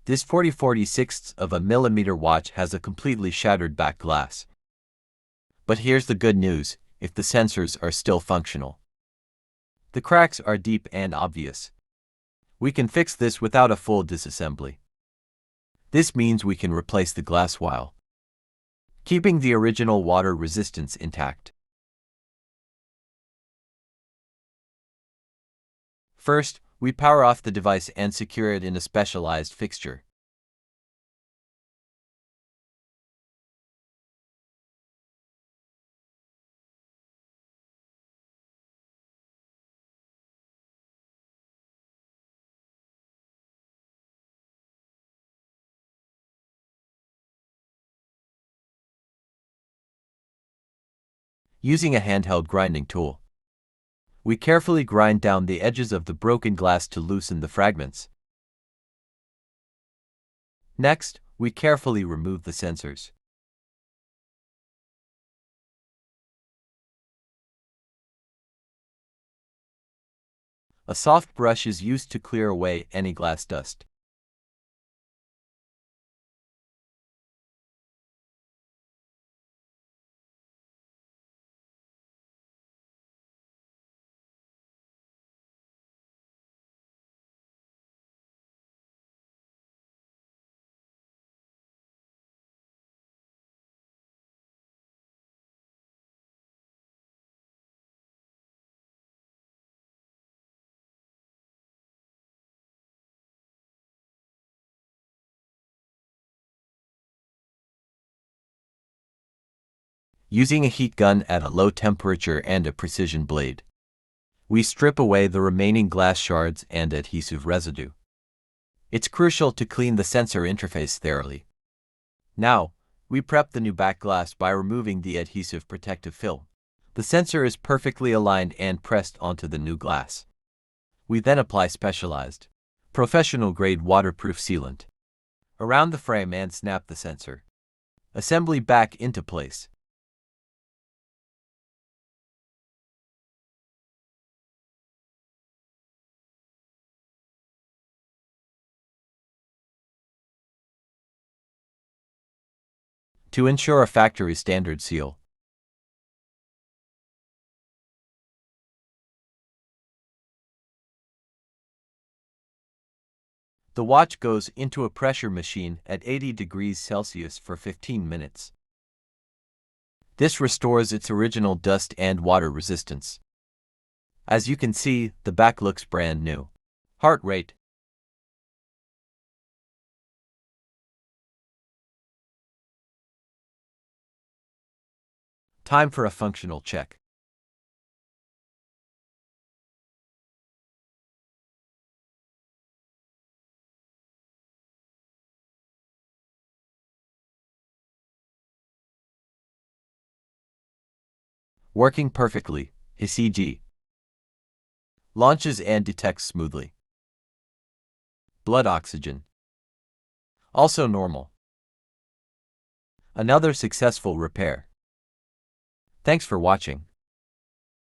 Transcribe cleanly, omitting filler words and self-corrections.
This 40/46 of a millimeter watch has a completely shattered back glass. But here's the good news, if the sensors are still functional. The cracks are deep and obvious. We can fix this without a full disassembly. This means we can replace the glass while keeping the original water resistance intact. First, we power off the device and secure it in a specialized fixture. Using a handheld grinding tool, we carefully grind down the edges of the broken glass to loosen the fragments. Next, we carefully remove the sensors. A soft brush is used to clear away any glass dust. Using a heat gun at a low temperature and a precision blade, we strip away the remaining glass shards and adhesive residue. It's crucial to clean the sensor interface thoroughly. Now, we prep the new back glass by removing the adhesive protective film. The sensor is perfectly aligned and pressed onto the new glass. We then apply specialized, professional-grade waterproof sealant around the frame and snap the sensor assembly back into place. To ensure a factory standard seal, the watch goes into a pressure machine at 80 degrees Celsius for 15 minutes. This restores its original dust and water resistance. As you can see, the back looks brand new. Heart rate. Time for a functional check. Working perfectly, ECG. Launches and detects smoothly. Blood oxygen. Also normal. Another successful repair. Thanks for watching.